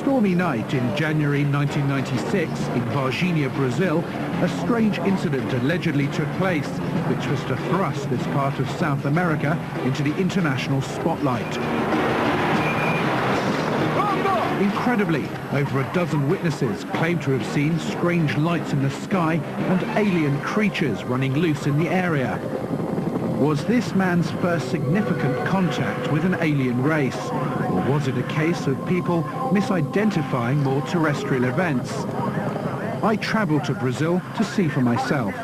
stormy night in January 1996 in Varginha, Brazil, a strange incident allegedly took place, which was to thrust this part of South America into the international spotlight. Incredibly, over a dozen witnesses claim to have seen strange lights in the sky and alien creatures running loose in the area. Was this man's first significant contact with an alien race? Or was it a case of people misidentifying more terrestrial events? I travelled to Brazil to see for myself.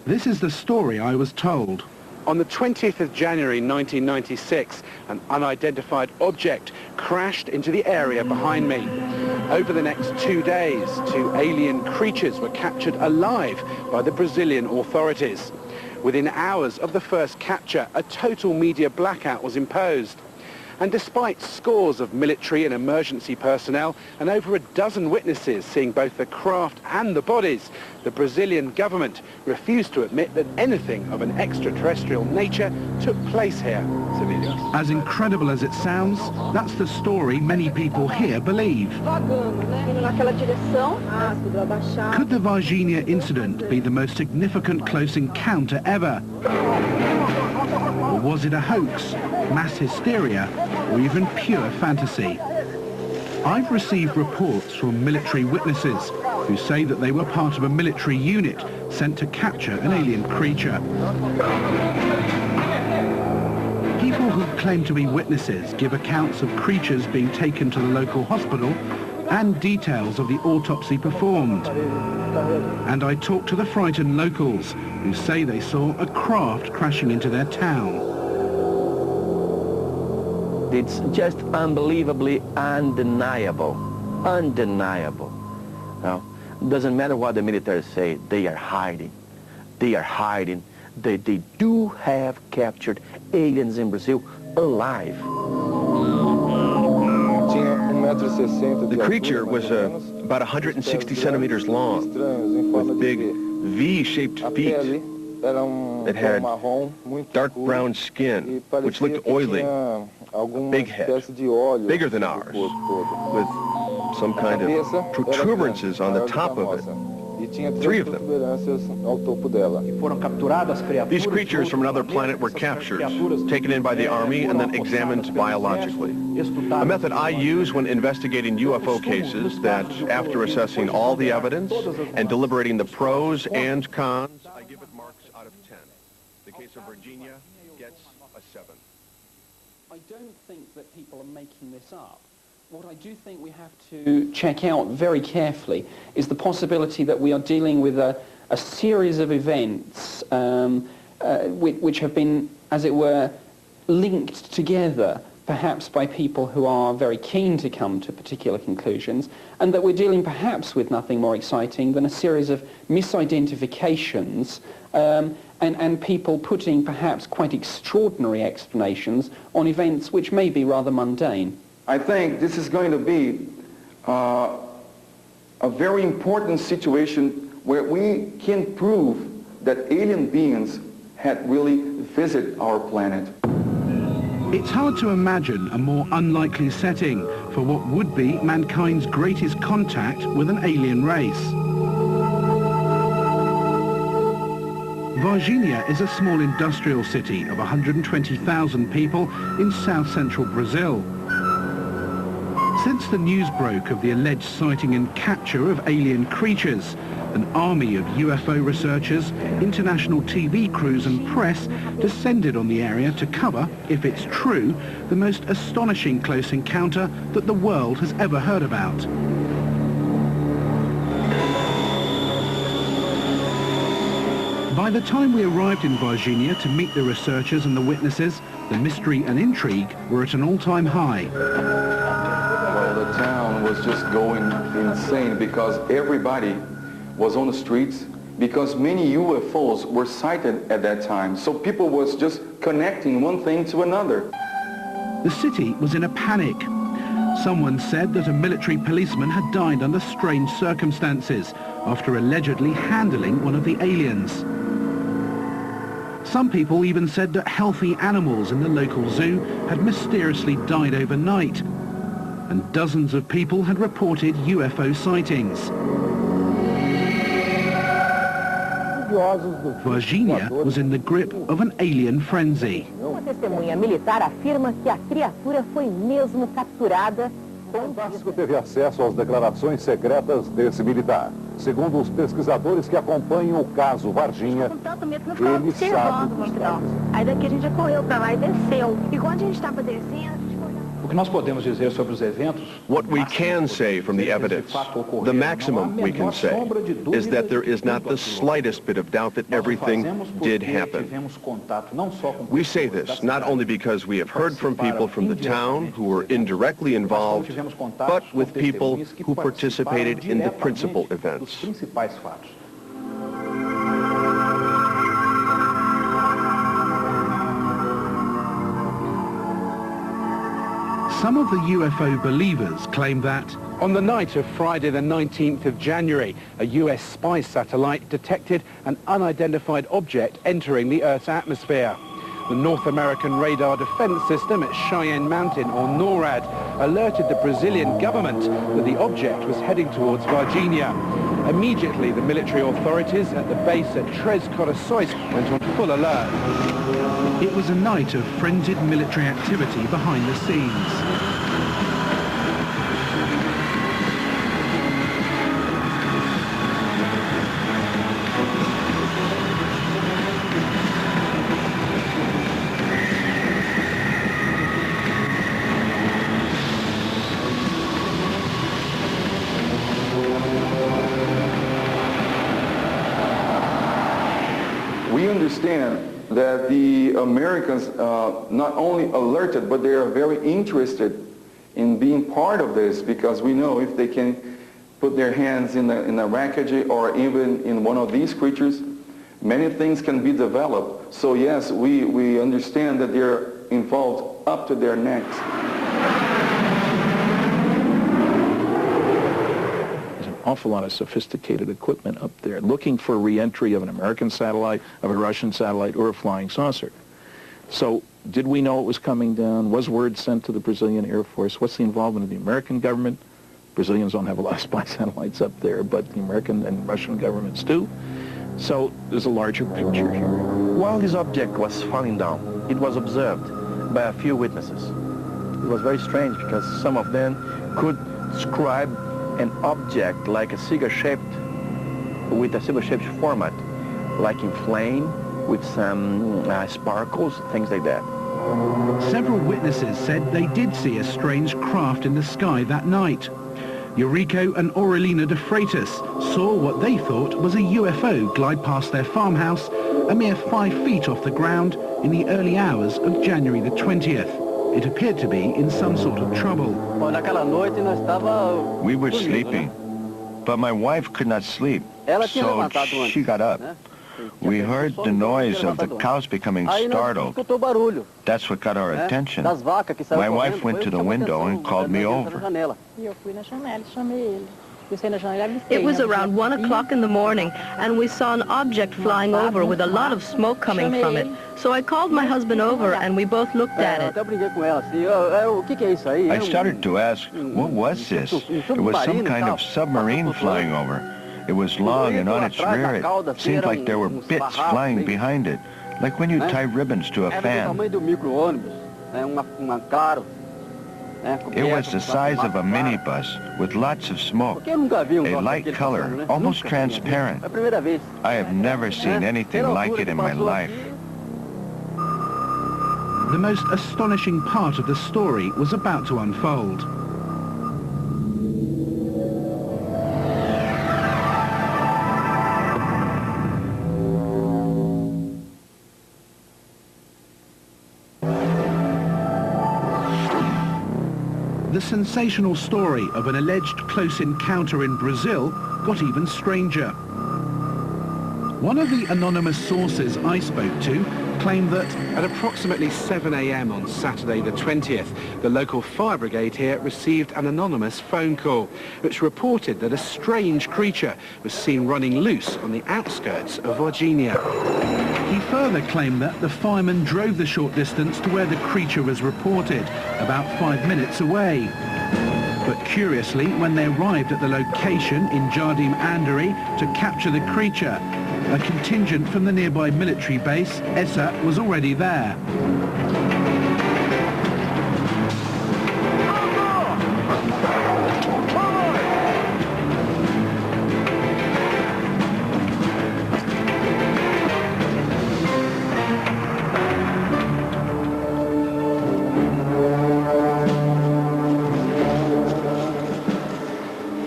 This is the story I was told. On the 20th of January 1996, an unidentified object crashed into the area behind me. Over the next 2 days, 2 alien creatures were captured alive by the Brazilian authorities. Within hours of the first capture, a total media blackout was imposed. And despite scores of military and emergency personnel and over a dozen witnesses seeing both the craft and the bodies, the Brazilian government refused to admit that anything of an extraterrestrial nature took place here. As incredible as it sounds, that's the story many people here believe. Could the Varginha incident be the most significant close encounter ever? Or was it a hoax, mass hysteria, or even pure fantasy? I've received reports from military witnesses who say that they were part of a military unit sent to capture an alien creature. People who claim to be witnesses give accounts of creatures being taken to the local hospital and details of the autopsy performed. And I talked to the frightened locals who say they saw a craft crashing into their town. It's just unbelievably undeniable. Undeniable. Now, doesn't matter what the military say, they are hiding. They are hiding. They do have captured aliens in Brazil alive. The creature was about 160 centimeters long, with big V-shaped feet. It had dark brown skin, which looked oily. A big head, bigger than ours, with some kind of protuberances on the top of it. 3 of them. These creatures from another planet were captured, taken in by the Army, and then examined biologically. A method I use when investigating UFO cases that, after assessing all the evidence and deliberating the pros and cons, I give it marks out of 10. The case of Varginha gets a 7. I don't think that people are making this up. What I do think we have to check out very carefully is the possibility that we are dealing with a series of events which have been, as it were, linked together, perhaps by people who are very keen to come to particular conclusions, and that we're dealing perhaps with nothing more exciting than a series of misidentifications and people putting perhaps quite extraordinary explanations on events which may be rather mundane. I think this is going to be a very important situation where we can prove that alien beings had really visited our planet. It's hard to imagine a more unlikely setting for what would be mankind's greatest contact with an alien race. Varginha is a small industrial city of 120,000 people in south-central Brazil. Since the news broke of the alleged sighting and capture of alien creatures, an army of UFO researchers, international TV crews and press descended on the area to cover, if it's true, the most astonishing close encounter that the world has ever heard about. By the time we arrived in Varginha to meet the researchers and the witnesses, the mystery and intrigue were at an all-time high. Well, the town was just going insane because everybody was on the streets because many UFOs were sighted at that time. So people was just connecting one thing to another. The city was in a panic. Someone said that a military policeman had died under strange circumstances after allegedly handling one of the aliens. Some people even said that healthy animals in the local zoo had mysteriously died overnight, and dozens of people had reported UFO sightings. Varginha was in the grip of an alien frenzy. Uma testemunha militar afirma que a criatura foi mesmo capturada. O Fantástico teve acesso às declarações secretas desse militar. Segundo os pesquisadores que acompanham o caso Varginha, ele sabe dos detalhes. Aí daqui a gente já correu para lá e desceu. E quando a gente estava descendo... O que nós podemos dizer sobre os eventos? What we can say from the evidence, the maximum we can say, is that there is not the slightest bit of doubt that everything did happen. We say this not only because we have heard from people from the town who were indirectly involved, but with people who participated in the principal events. Some of the UFO believers claim that on the night of Friday the 19th of January, a US spy satellite detected an unidentified object entering the Earth's atmosphere. The North American Radar Defense System at Cheyenne Mountain, or NORAD, alerted the Brazilian government that the object was heading towards Varginha. Immediately, the military authorities at the base at Três Corações went on full alert. It was a night of frenzied military activity behind the scenes. We understand that the Americans not only alerted, but they are very interested in being part of this, because we know if they can put their hands in a wreckage or even in one of these creatures, many things can be developed. So yes, we understand that they're involved up to their necks. Awful lot of sophisticated equipment up there, looking for re-entry of an American satellite, of a Russian satellite, or a flying saucer. So did we know it was coming down? Was word sent to the Brazilian Air Force? What's the involvement of the American government? Brazilians don't have a lot of spy satellites up there, but the American and Russian governments do. So there's a larger picture here. While this object was falling down, it was observed by a few witnesses. It was very strange because some of them could describe an object like a cigar-shaped, with a cigar-shaped format, like in flame, with some sparkles, things like that. Several witnesses said they did see a strange craft in the sky that night. Eurico and Aurelina de Freitas saw what they thought was a UFO glide past their farmhouse a mere 5 feet off the ground in the early hours of January the 20th. It appeared to be in some sort of trouble. We were sleeping, but my wife could not sleep, so she got up. We heard the noise of the cows becoming startled. That's what got our attention. My wife went to the window and called me over. It was around 1 o'clock in the morning, and we saw an object flying over with a lot of smoke coming from it. So I called my husband over, and we both looked at it. I started to ask, what was this? It was some kind of submarine flying over. It was long, and on its rear it seemed like there were bits flying behind it, like when you tie ribbons to a fan. It was the size of a minibus with lots of smoke, a light color, almost transparent. I have never seen anything like it in my life. The most astonishing part of the story was about to unfold. The sensational story of an alleged close encounter in Brazil got even stranger. One of the anonymous sources I spoke to claimed that at approximately 7 a.m. on Saturday the 20th, the local fire brigade here received an anonymous phone call which reported that a strange creature was seen running loose on the outskirts of Varginha. He further claimed that the firemen drove the short distance to where the creature was reported, about 5 minutes away. But curiously, when they arrived at the location in Jardim Andari to capture the creature, a contingent from the nearby military base, ESA, was already there.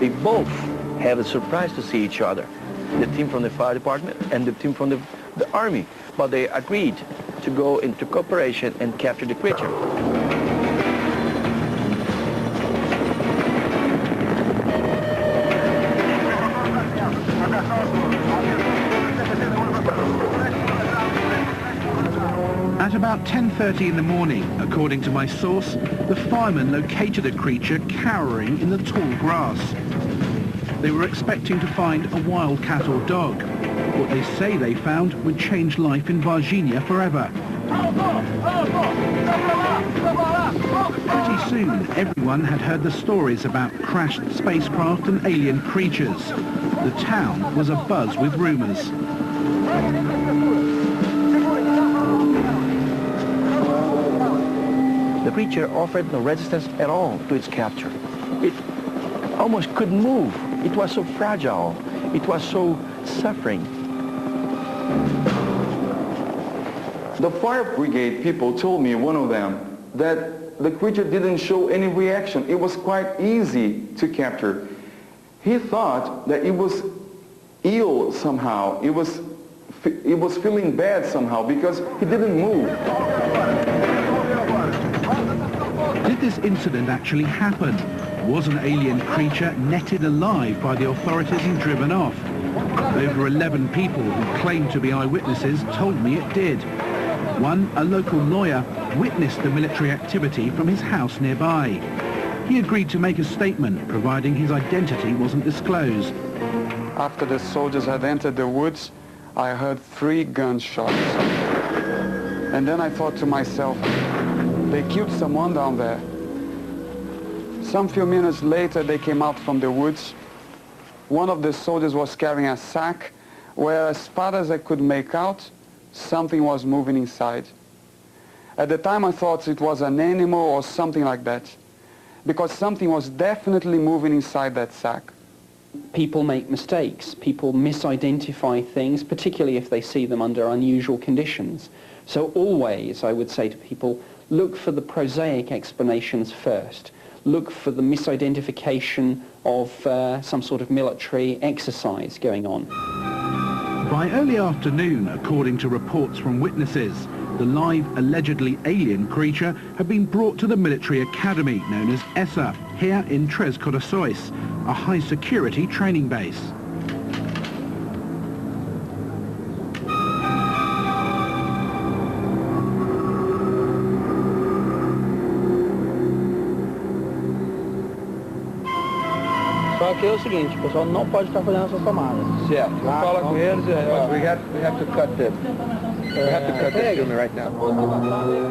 They both have a surprise to see each other. The team from the fire department and the team from the army, but they agreed to go into cooperation and capture the creature. At about 10:30 in the morning, according to my source, the firemen located a creature cowering in the tall grass. They were expecting to find a wild cat or dog. What they say they found would change life in Varginha forever. Pretty soon, everyone had heard the stories about crashed spacecraft and alien creatures. The town was abuzz with rumors. The creature offered no resistance at all to its capture. It almost couldn't move. It was so fragile. It was so suffering. The fire brigade people told me, one of them, that the creature didn't show any reaction. It was quite easy to capture. He thought that it was ill somehow. It was feeling bad somehow because he didn't move. Did this incident actually happen? Was an alien creature netted alive by the authorities and driven off? Over 11 people who claimed to be eyewitnesses told me it did. One, a local lawyer, witnessed the military activity from his house nearby. He agreed to make a statement, providing his identity wasn't disclosed. After the soldiers had entered the woods, I heard 3 gunshots. And then I thought to myself, they killed someone down there. Some few minutes later, they came out from the woods. One of the soldiers was carrying a sack where, as far as I could make out, something was moving inside. At the time, I thought it was an animal or something like that, because something was definitely moving inside that sack. People make mistakes. People misidentify things, particularly if they see them under unusual conditions. So always, I would say to people, look for the prosaic explanations first. Look for the misidentification of some sort of military exercise going on. By early afternoon, according to reports from witnesses, the live, allegedly alien creature had been brought to the military academy known as ESA, here in Três Corações, a high-security training base. Só que é o seguinte, o pessoal não pode estar fazendo essas tomadas. Certo. Vamos falar com eles. We have to cut this filming right now.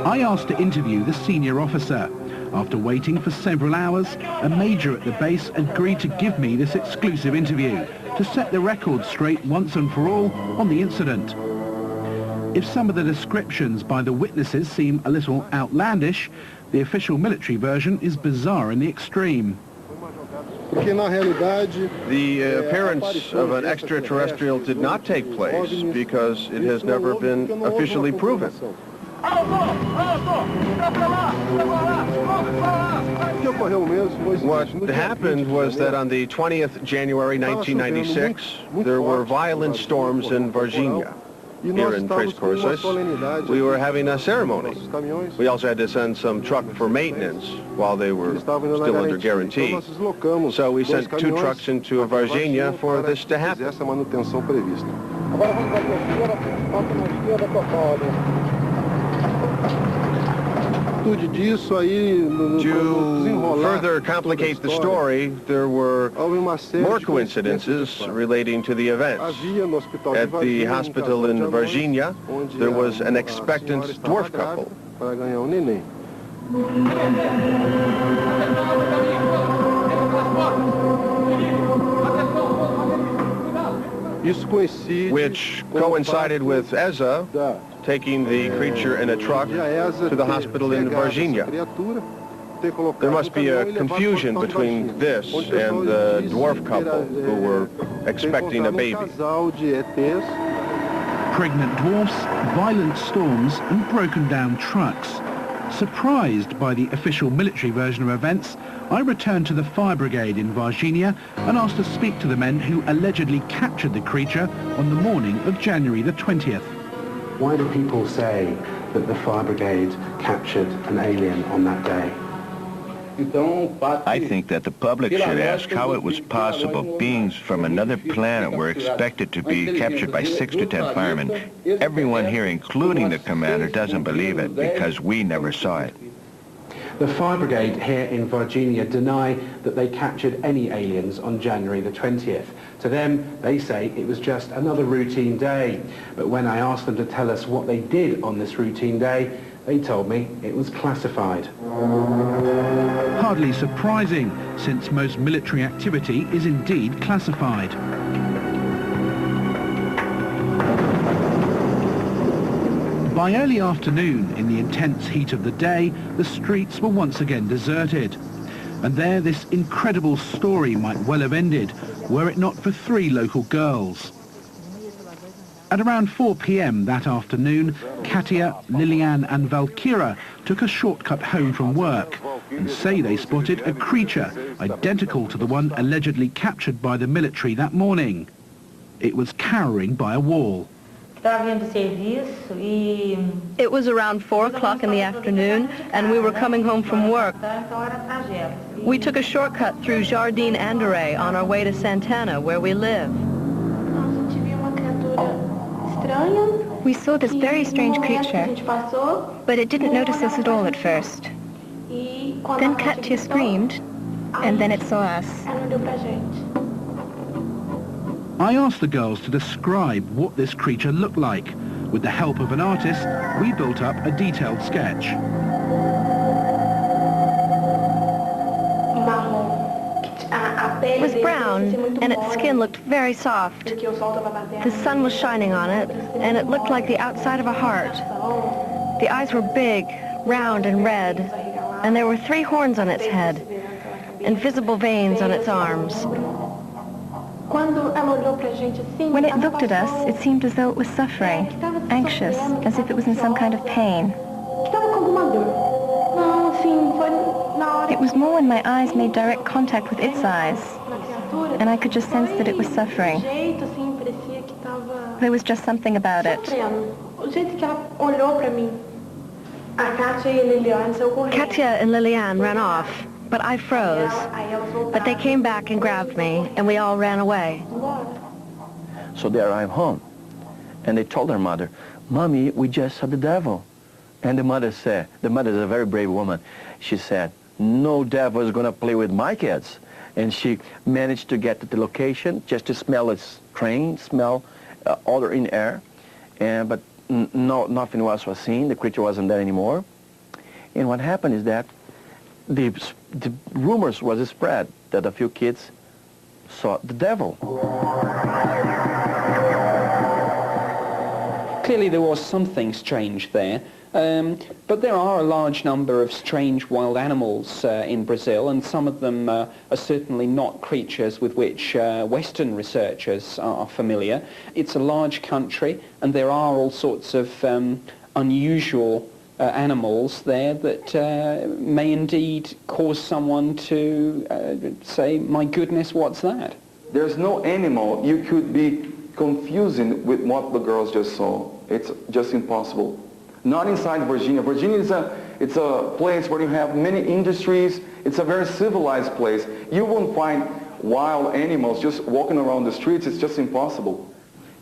I asked to interview the senior officer. After waiting for several hours, a major at the base agreed to give me this exclusive interview to set the record straight once and for all on the incident. If some of the descriptions by the witnesses seem a little outlandish, the official military version is bizarre in the extreme. The appearance of an extraterrestrial did not take place because it has never been officially proven. What happened was that on the 20th January 1996, there were violent storms in Varginha. Here in Três Corações, we were having a ceremony. We also had to send some truck for maintenance while they were still under guarantee. So we sent 2 trucks into Varginha for this to happen. To further complicate the story, there were more coincidences relating to the events. At the hospital in Varginha, there was an expectant dwarf couple. Which coincided with Eza taking the creature in a truck to the hospital in Varginha. There must be a confusion between this and the dwarf couple who were expecting a baby. Pregnant dwarfs, violent storms and broken down trucks. Surprised by the official military version of events, I returned to the fire brigade in Varginha and asked to speak to the men who allegedly captured the creature on the morning of January the 20th. Why do people say that the fire brigade captured an alien on that day? I think that the public should ask how it was possible beings from another planet were expected to be captured by 6 to 10 firemen. Everyone here, including the commander, doesn't believe it because we never saw it. The fire brigade here in Varginha deny that they captured any aliens on January the 20th. To them, they say it was just another routine day. But when I asked them to tell us what they did on this routine day, they told me it was classified. Hardly surprising, since most military activity is indeed classified. By early afternoon, in the intense heat of the day, the streets were once again deserted. And there this incredible story might well have ended, were it not for 3 local girls. At around 4 p.m. that afternoon, Katia, Liliane and Valkyra took a shortcut home from work and say they spotted a creature identical to the one allegedly captured by the military that morning. It was cowering by a wall. It was around 4 o'clock in the afternoon, and we were coming home from work. We took a shortcut through Jardim Andoré on our way to Santana, where we live. We saw this very strange creature, but it didn't notice us at all at first. Then Katia screamed, and then it saw us. I asked the girls to describe what this creature looked like. With the help of an artist, we built up a detailed sketch. It was brown, and its skin looked very soft. The sun was shining on it, and it looked like the outside of a heart. The eyes were big, round and red, and there were 3 horns on its head, and visible veins on its arms. When it looked at us, it seemed as though it was suffering, anxious, as if it was in some kind of pain. It was more when my eyes made direct contact with its eyes, and I could just sense that it was suffering. There was just something about it. Katia and Liliane ran off, but I froze. But they came back and grabbed me, and we all ran away. So they arrived home, and they told their mother, "Mommy, we just saw the devil." And the mother is a very brave woman. She said, "No devil is going to play with my kids." And she managed to get to the location just to smell its train, smell odor in air. But nothing was seen. The creature wasn't there anymore. And what happened is that the rumors was spread that a few kids saw the devil. Clearly there was something strange there, but there are a large number of strange wild animals in Brazil, and some of them are certainly not creatures with which Western researchers are familiar. It's a large country, and there are all sorts of unusual animals there that may indeed cause someone to say, "My goodness, what's that?" There's no animal you could be confusing with what the girls just saw. It's just impossible. Not inside Varginha. Varginha it's a place where you have many industries. It's a very civilized place. You won't find wild animals just walking around the streets. It's just impossible.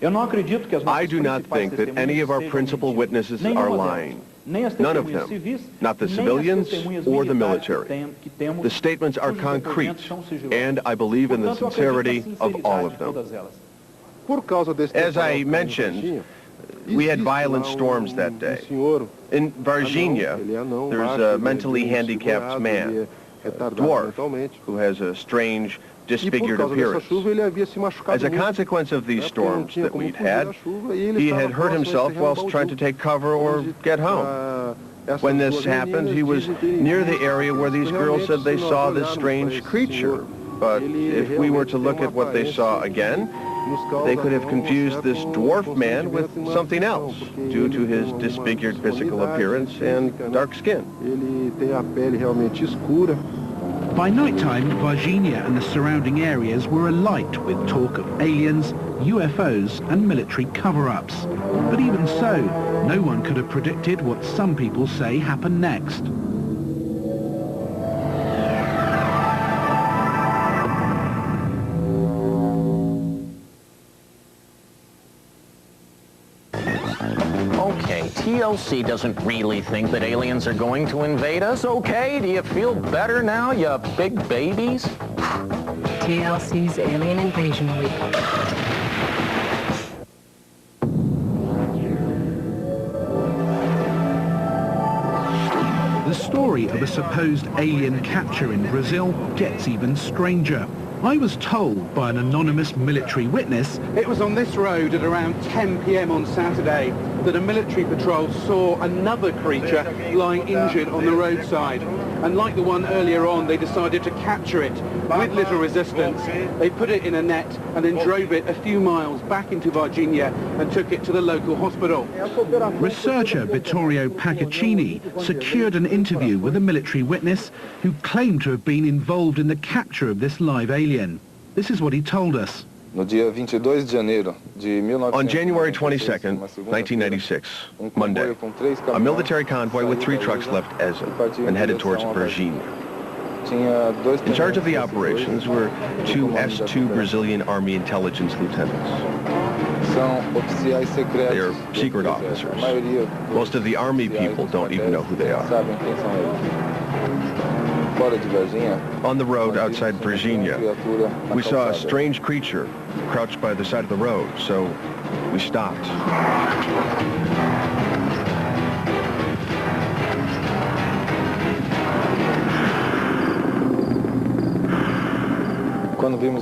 I do not think that any of our principal witnesses are lying. None of them. Not the civilians or the military. The statements are concrete, and I believe in the sincerity of all of them. As I mentioned, we had violent storms that day. In Varginha, there's a mentally handicapped man, a dwarf, who has a strange, disfigured appearance. As a consequence of these storms that we'd had, he had hurt himself whilst trying to take cover or get home. When this happened, he was near the area where these girls said they saw this strange creature. But if we were to look at what they saw again, they could have confused this dwarf man with something else due to his disfigured physical appearance and dark skin. By nighttime, Varginha and the surrounding areas were alight with talk of aliens, UFOs and military cover-ups. But even so, no one could have predicted what some people say happened next. Okay, TLC doesn't really think that aliens are going to invade us, okay? Do you feel better now, you big babies? TLC's Alien Invasion Week. The story of a supposed alien capture in Brazil gets even stranger. I was told by an anonymous military witness it was on this road at around 10 p.m. on Saturday that a military patrol saw another creature lying injured on the roadside. And like the one earlier on, they decided to capture it with little resistance. They put it in a net and then drove it a few miles back into Varginha and took it to the local hospital. Researcher Vittorio Paccaccini secured an interview with a military witness who claimed to have been involved in the capture of this live alien. This is what he told us. On January 22nd, 1996, Monday, a military convoy with 3 trucks left Eza and headed towards Varginha. In charge of the operations were 2 S2 Brazilian Army intelligence lieutenants. They are secret officers. Most of the Army people don't even know who they are. On the road outside Varginha, we saw a strange creature crouched by the side of the road, so we stopped.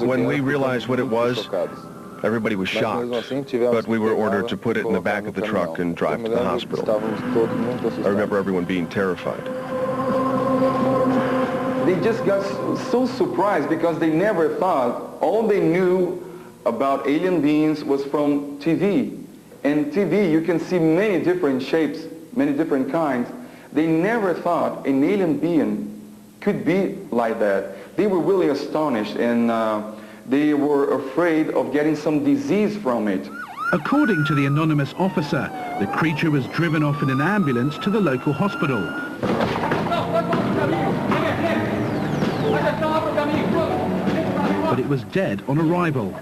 When we realized what it was, everybody was shocked, but we were ordered to put it in the back of the truck and drive to the hospital. I remember everyone being terrified. They just got so surprised because they never thought all they knew about alien beings was from TV. And TV, you can see many different shapes, many different kinds. They never thought an alien being could be like that. They were really astonished, and they were afraid of getting some disease from it. According to the anonymous officer, the creature was driven off in an ambulance to the local hospital. But it was dead on arrival.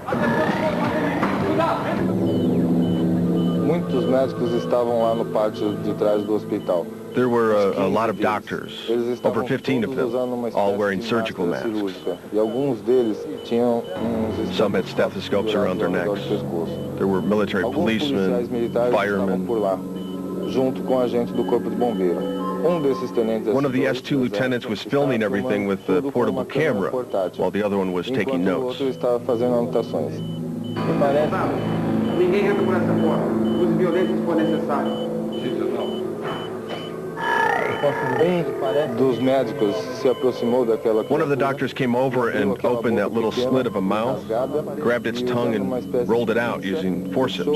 There were a lot of doctors, over 15 of them, all wearing surgical masks. Some had stethoscopes around their necks. There were military policemen, firemen. One of the S2 lieutenants was filming everything with the portable camera, while the other one was taking notes. One of the doctors came over and opened that little slit of a mouth, grabbed its tongue and rolled it out using forceps. It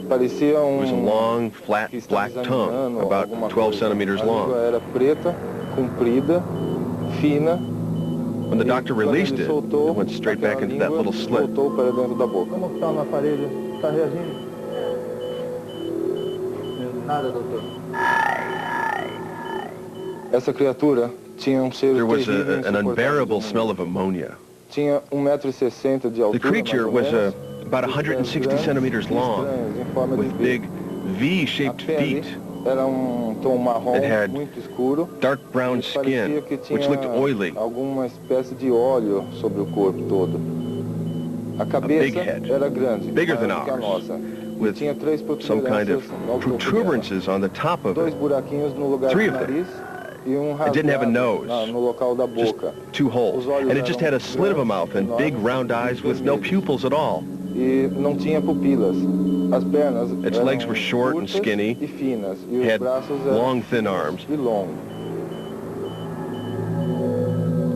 was a long, flat, black tongue, about 12 centimeters long. When the doctor released it, it went straight back into that little slit. There was an unbearable smell of ammonia. The creature was about 160 centimeters long, with big V-shaped feet. It had dark brown skin, which looked oily. A big head, bigger than ours, with some kind of protuberances on the top of it. 3 of them. It didn't have a nose, just 2 holes. And it just had a slit of a mouth and big round eyes with no pupils at all. Its legs were short and skinny, had long, thin arms.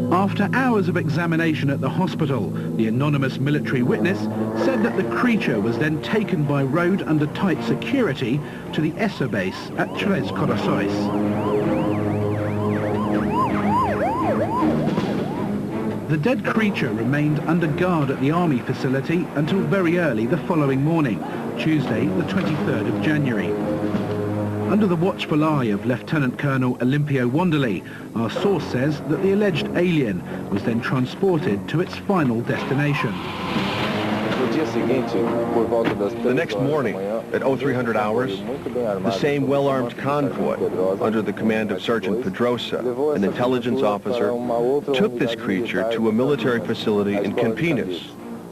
After hours of examination at the hospital, the anonymous military witness said that the creature was then taken by road under tight security to the ESA base at Tres Corações. The dead creature remained under guard at the army facility until very early the following morning, Tuesday the 23rd of January. Under the watchful eye of Lieutenant Colonel Olimpio Wanderley, our source says that the alleged alien was then transported to its final destination. The next morning, at 0300 hours, the same well-armed convoy, under the command of Sergeant Pedrosa, an intelligence officer, took this creature to a military facility in Campinas,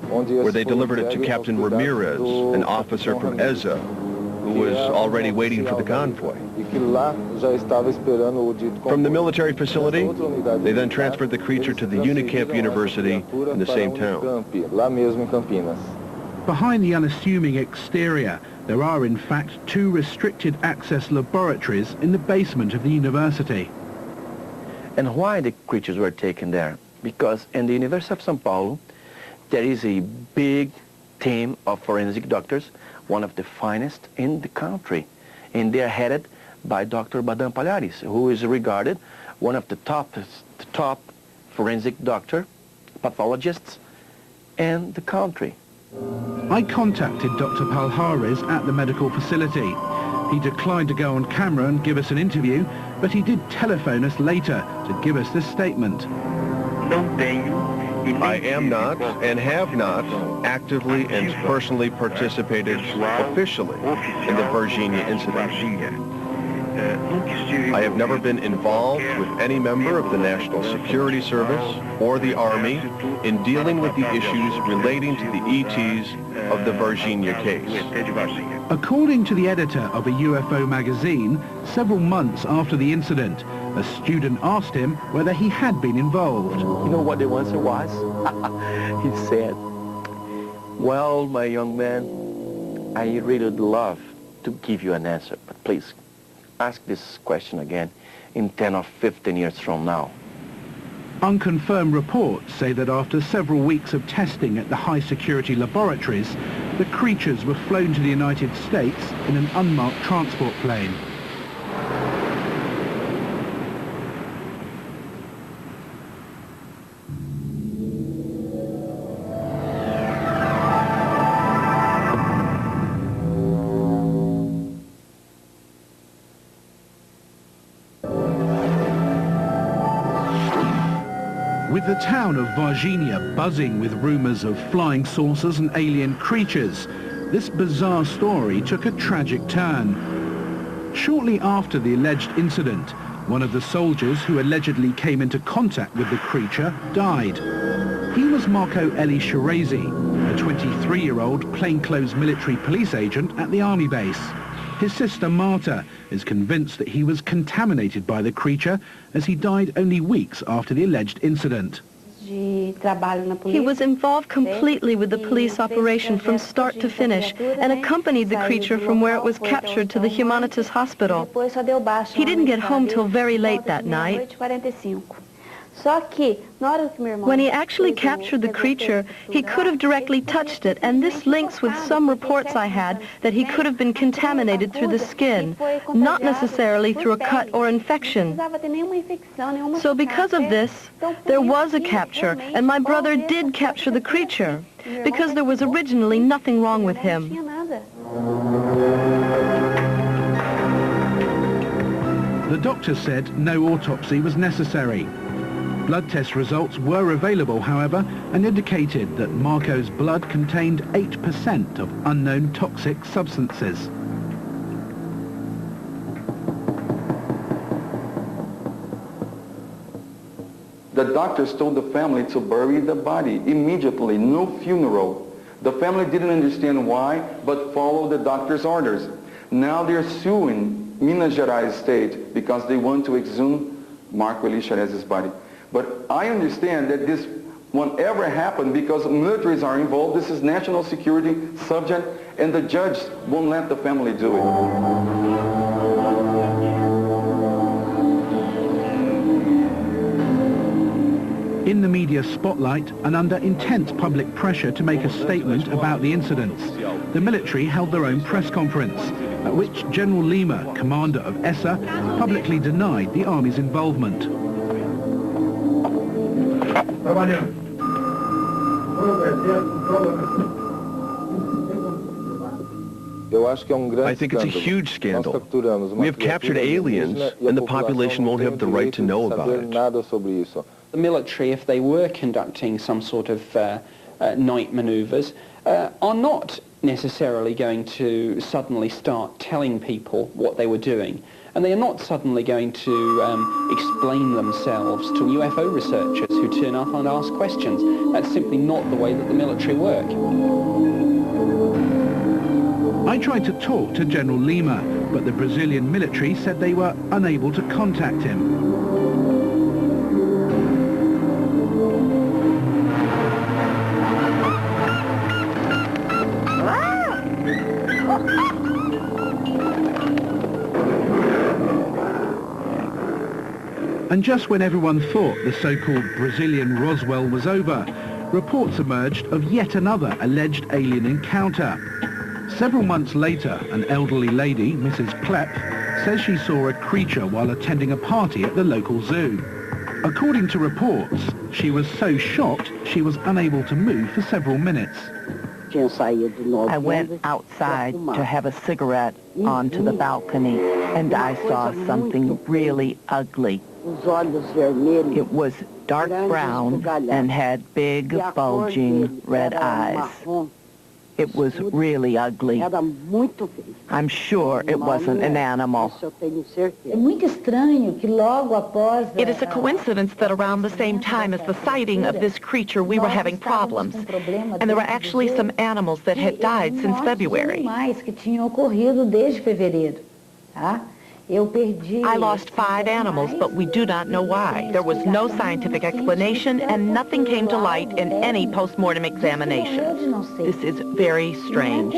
where they delivered it to Captain Ramirez, an officer from ESA, who was already waiting for the convoy. From the military facility, they then transferred the creature to the Unicamp University in the same town. Behind the unassuming exterior, there are in fact 2 restricted access laboratories in the basement of the university. And why the creatures were taken there? Because in the University of São Paulo, there is a big team of forensic doctors, one of the finest in the country. And they are headed by Dr. Badam Palhares, who is regarded one of the top forensic pathologists in the country. I contacted Dr. Palhares at the medical facility. He declined to go on camera and give us an interview, but he did telephone us later to give us this statement. I am not and have not actively and personally participated officially in the Varginha incident. I have never been involved with any member of the National Security Service or the Army in dealing with the issues relating to the ETs of the Varginha case. According to the editor of a UFO magazine, several months after the incident, a student asked him whether he had been involved. You know what the answer was? He said, well, my young man, I really would love to give you an answer, but please ask this question again in 10 or 15 years from now. Unconfirmed reports say that after several weeks of testing at the high-security laboratories, the creatures were flown to the United States in an unmarked transport plane. With the town of Varginha buzzing with rumors of flying saucers and alien creatures, this bizarre story took a tragic turn. Shortly after the alleged incident, one of the soldiers who allegedly came into contact with the creature died. He was Marco Eli Shirazi, a 23-year-old plainclothes military police agent at the army base. His sister Marta is convinced that he was contaminated by the creature as he died only weeks after the alleged incident. He was involved completely with the police operation from start to finish and accompanied the creature from where it was captured to the Humanitas hospital. He didn't get home till very late that night. When he actually captured the creature, he could have directly touched it, and this links with some reports I had that he could have been contaminated through the skin, not necessarily through a cut or infection. So because of this, there was a capture, and my brother did capture the creature, because there was originally nothing wrong with him. The doctor said no autopsy was necessary. Blood test results were available, however, and indicated that Marco's blood contained 8% of unknown toxic substances. The doctors told the family to bury the body immediately, no funeral. The family didn't understand why, but followed the doctor's orders. Now they're suing Minas Gerais state because they want to exhume Marco Elixerez's body. But I understand that this won't ever happen because militaries are involved. This is national security subject, and the judge won't let the family do it. In the media spotlight and under intense public pressure to make a statement about the incidents, the military held their own press conference, at which General Lima, commander of ESA, publicly denied the Army's involvement. I think it's a huge scandal. We have captured aliens, and the population won't have the right to know about it. The military, if they were conducting some sort of night maneuvers, are not necessarily going to suddenly start telling people what they were doing. And they are not suddenly going to explain themselves to UFO researchers who turn up and ask questions. That's simply not the way that the military work. I tried to talk to General Lima, but the Brazilian military said they were unable to contact him. And just when everyone thought the so-called Brazilian Roswell was over, reports emerged of yet another alleged alien encounter. Several months later, an elderly lady, Mrs. Klepp, says she saw a creature while attending a party at the local zoo. According to reports, she was so shocked she was unable to move for several minutes. I went outside to have a cigarette onto the balcony, and I saw something really ugly. It was dark brown and had big, bulging red eyes. It was really ugly. I'm sure it wasn't an animal. It is a coincidence that around the same time as the sighting of this creature, we were having problems. And there were actually some animals that had died since February. I lost 5 animals, but we do not know why. There was no scientific explanation, and nothing came to light in any post-mortem examination. This is very strange.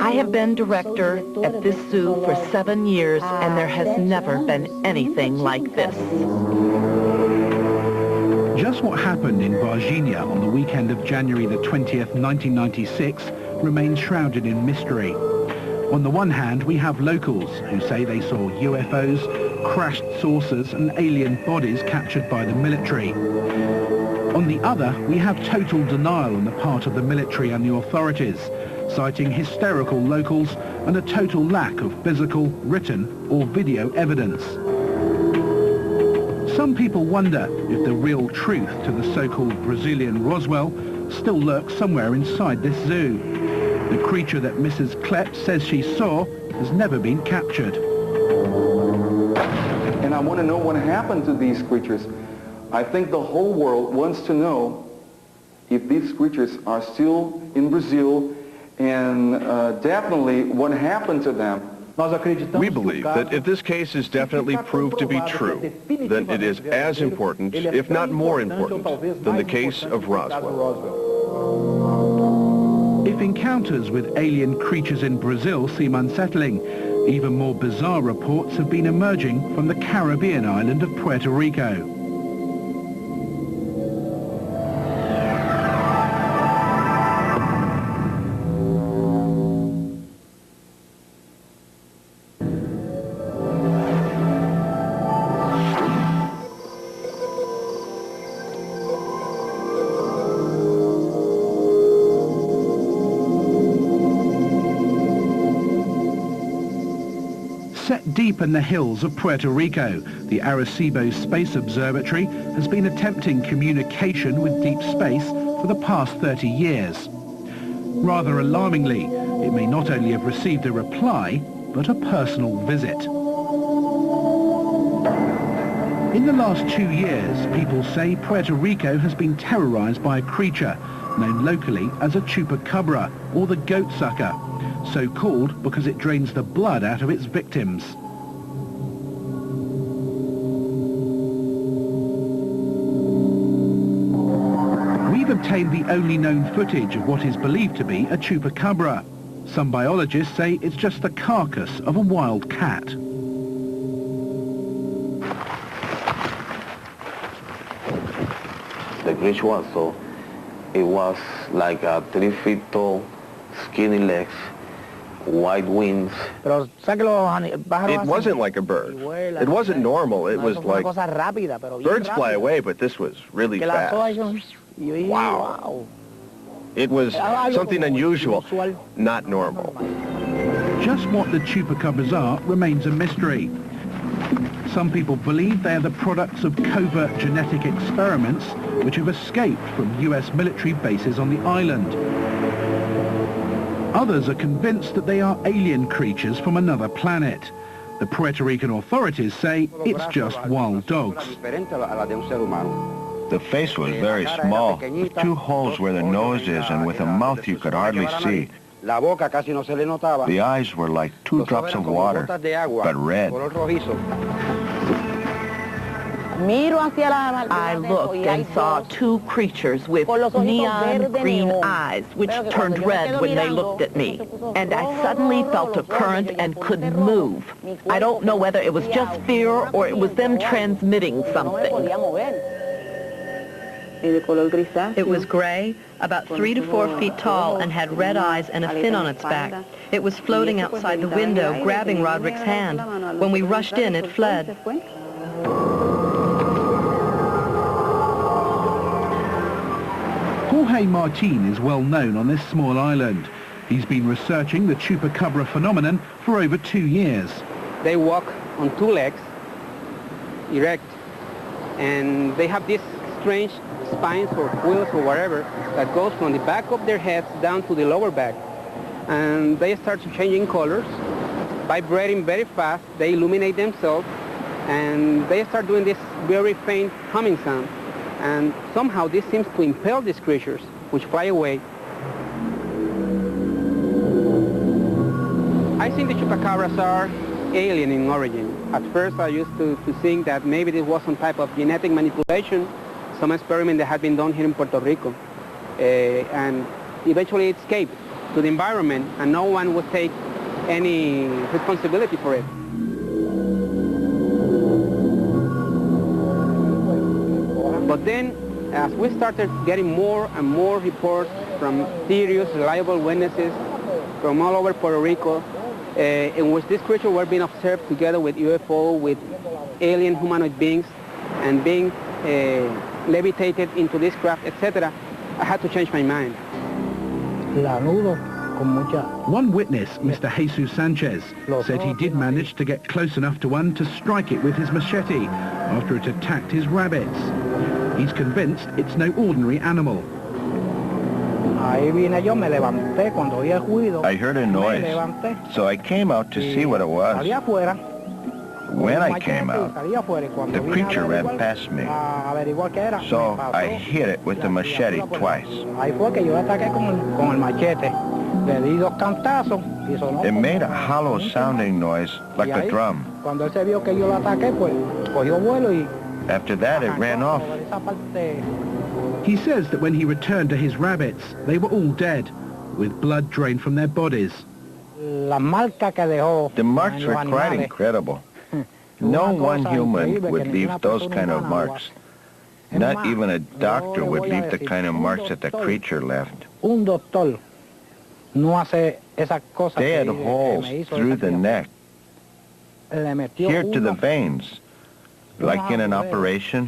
I have been director at this zoo for 7 years, and there has never been anything like this. Just what happened in Varginha on the weekend of January the 20th, 1996, remains shrouded in mystery. On the one hand, we have locals who say they saw UFOs, crashed saucers and alien bodies captured by the military. On the other, we have total denial on the part of the military and the authorities, citing hysterical locals and a total lack of physical, written or video evidence. Some people wonder if the real truth to the so-called Brazilian Roswell still lurks somewhere inside this zoo. The creature that Mrs. Klepp says she saw has never been captured. And I want to know what happened to these creatures. I think the whole world wants to know if these creatures are still in Brazil and definitely what happened to them. We believe that if this case is definitely proved to be true, then it is as important, if not more important, than the case of Roswell. If encounters with alien creatures in Brazil seem unsettling, even more bizarre reports have been emerging from the Caribbean island of Puerto Rico. Set deep Deep in the hills of Puerto Rico, the Arecibo Space Observatory has been attempting communication with deep space for the past 30 years. Rather alarmingly, it may not only have received a reply, but a personal visit. In the last 2 years, people say Puerto Rico has been terrorized by a creature known locally as a chupacabra, or the goat sucker, so called because it drains the blood out of its victims. We've obtained the only known footage of what is believed to be a chupacabra. Some biologists say it's just the carcass of a wild cat. The creature was so, it was like a 3 feet tall, skinny legs, white wings. It wasn't like a bird. It wasn't normal. It was like birds fly away, but this was really fast. Wow. It was something unusual, not normal. Just what the chupacabras are remains a mystery. Some people believe they are the products of covert genetic experiments which have escaped from US military bases on the island. Others are convinced that they are alien creatures from another planet. The Puerto Rican authorities say it's just wild dogs. The face was very small, with 2 holes where the nose is and with a mouth you could hardly see. The eyes were like 2 drops of water, but red. I looked and saw 2 creatures with neon green eyes, which turned red when they looked at me. And I suddenly felt a current and couldn't move. I don't know whether it was just fear or it was them transmitting something. It was gray, about 3 to 4 feet tall, and had red eyes and a fin on its back. It was floating outside the window, grabbing Roderick's hand. When we rushed in, it fled. Jorge Martin is well known on this small island. He's been researching the chupacabra phenomenon for over 2 years. They walk on 2 legs, erect, and they have these strange spines or quills or whatever that goes from the back of their heads down to the lower back. And they start changing colors, vibrating very fast. They illuminate themselves, and they start doing this very faint humming sound. And somehow this seems to impel these creatures, which fly away. I think the chupacabras are alien in origin. At first I used to think that maybe this was some type of genetic manipulation, some experiment that had been done here in Puerto Rico. And eventually it escaped to the environment, and no one would take any responsibility for it. But then, as we started getting more and more reports from serious, reliable witnesses from all over Puerto Rico, in which these creatures were being observed together with UFO, with alien humanoid beings, and being levitated into this craft, etc., I had to change my mind. One witness, Mr. Jesus Sanchez, said he did manage to get close enough to one to strike it with his machete after it attacked his rabbits. He's convinced it's no ordinary animal. I heard a noise, so I came out to see what it was. When I came out, the creature ran past me, so I hit it with the machete twice. It made a hollow-sounding noise like a drum. After that, it ran off. He says that when he returned to his rabbits, they were all dead, with blood drained from their bodies. The marks were quite incredible. No one human would leave those kind of marks. Not even a doctor would leave the kind of marks that the creature left. They had holes through the neck, here to the veins. Like in an operation,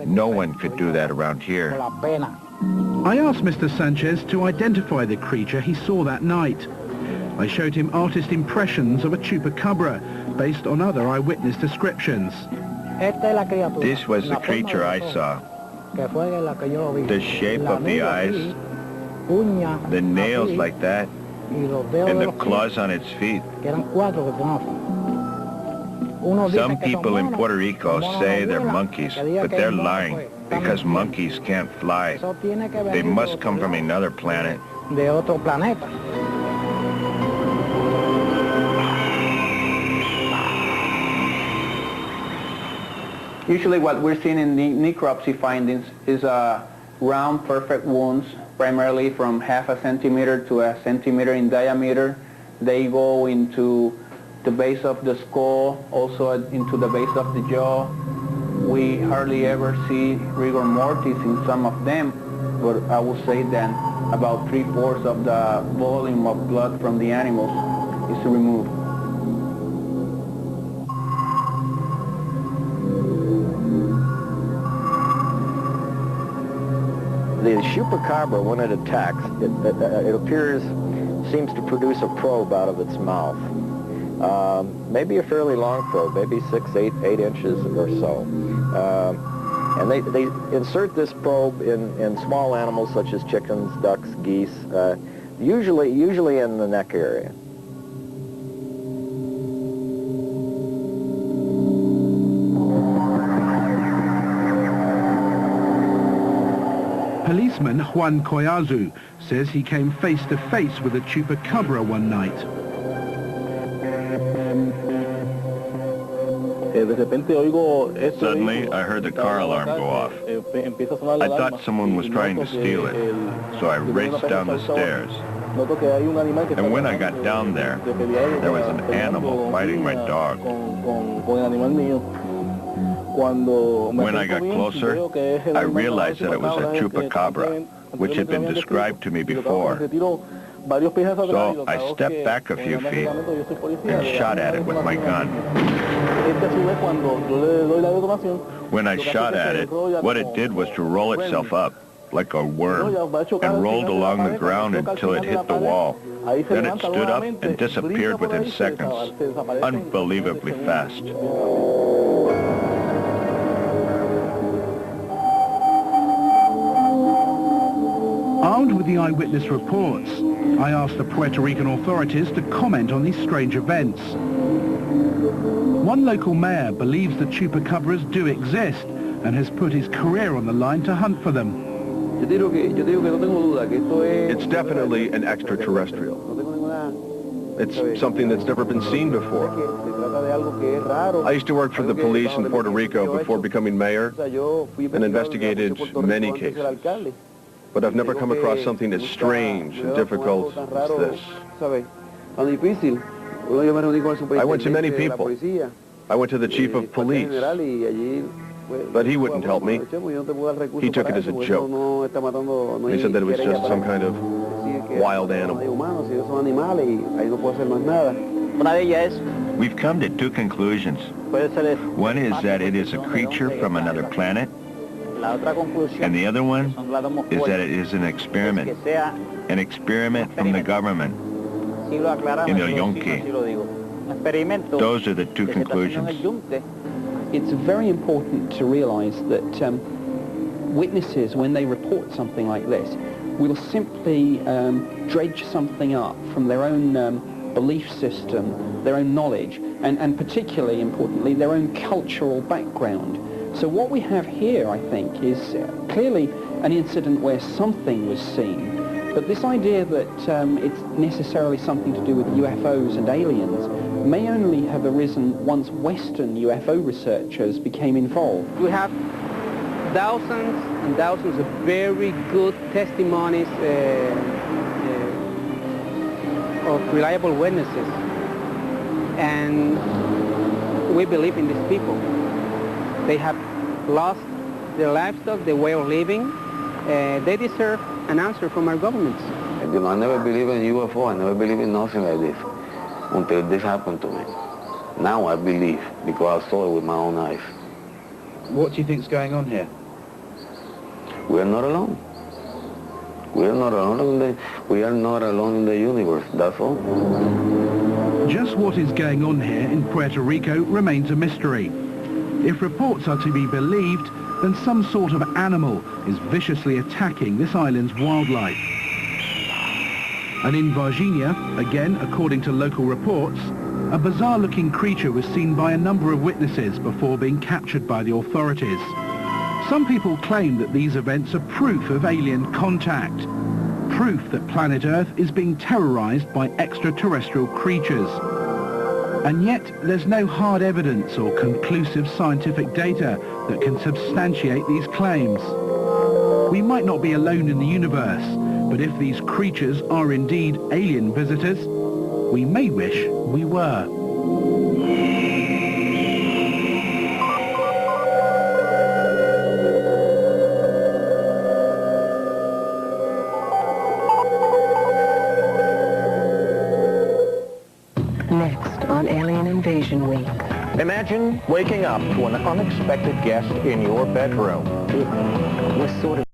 no one could do that around here. I asked Mr. Sanchez to identify the creature he saw that night. I showed him artist impressions of a chupacabra, based on other eyewitness descriptions. This was the creature I saw. The shape of the eyes, the nails like that, and the claws on its feet. Some people in Puerto Rico say they're monkeys, but they're lying because monkeys can't fly. They must come from another planet. Usually what we're seeing in the necropsy findings is round, perfect wounds, primarily from half a centimeter to a centimeter in diameter. They go into the base of the skull, also into the base of the jaw. We hardly ever see rigor mortis in some of them, but I would say that about 3/4 of the volume of blood from the animals is removed. The chupacabra, when it attacks, it appears, seems to produce a probe out of its mouth. Maybe a fairly long probe, maybe 6, 8 inches or so. And they insert this probe in small animals such as chickens, ducks, geese, usually in the neck area. Policeman Juan Collazo says he came face to face with a chupacabra one night. Suddenly, I heard the car alarm go off. I thought someone was trying to steal it, so I raced down the stairs. And when I got down there was an animal fighting my dog. When I got closer, I realized that it was a chupacabra, which had been described to me before. So I stepped back a few feet and shot at it with my gun. When I shot at it, what it did was to roll itself up like a worm and rolled along the ground until it hit the wall. Then it stood up and disappeared within seconds, unbelievably fast. Armed with the eyewitness reports, I asked the Puerto Rican authorities to comment on these strange events. One local mayor believes that chupacabras do exist and has put his career on the line to hunt for them. It's definitely an extraterrestrial. It's something that's never been seen before. I used to work for the police in Puerto Rico before becoming mayor and investigated many cases. But I've never come across something as strange and difficult as this. I went to many people. I went to the chief of police, but he wouldn't help me. He took it as a joke. He said that it was just some kind of wild animal. We've come to two conclusions. One is that it is a creature from another planet, and the other one is that it is an experiment from the government in El Yonki. Those are the two conclusions. It's very important to realize that witnesses, when they report something like this, will simply dredge something up from their own belief system, their own knowledge, and particularly importantly, their own cultural background. So what we have here, I think, is clearly an incident where something was seen. But this idea that it's necessarily something to do with UFOs and aliens may only have arisen once Western UFO researchers became involved. We have thousands and thousands of very good testimonies of reliable witnesses. And we believe in these people. They have lost their livestock, their way of living. They deserve an answer from our governments. You know, I never believed in UFO. I never believed in nothing like this until this happened to me. Now I believe because I saw it with my own eyes. What do you think is going on here? We are not alone. We are not alone in the universe. That's all. Just what is going on here in Puerto Rico remains a mystery. If reports are to be believed, then some sort of animal is viciously attacking this island's wildlife. And in Varginha, again according to local reports, a bizarre-looking creature was seen by a number of witnesses before being captured by the authorities. Some people claim that these events are proof of alien contact, proof that planet Earth is being terrorized by extraterrestrial creatures. And yet, there's no hard evidence or conclusive scientific data that can substantiate these claims. We might not be alone in the universe, but if these creatures are indeed alien visitors, we may wish we were. Next on Alien Invasion Week. Imagine waking up to an unexpected guest in your bedroom. It was sort of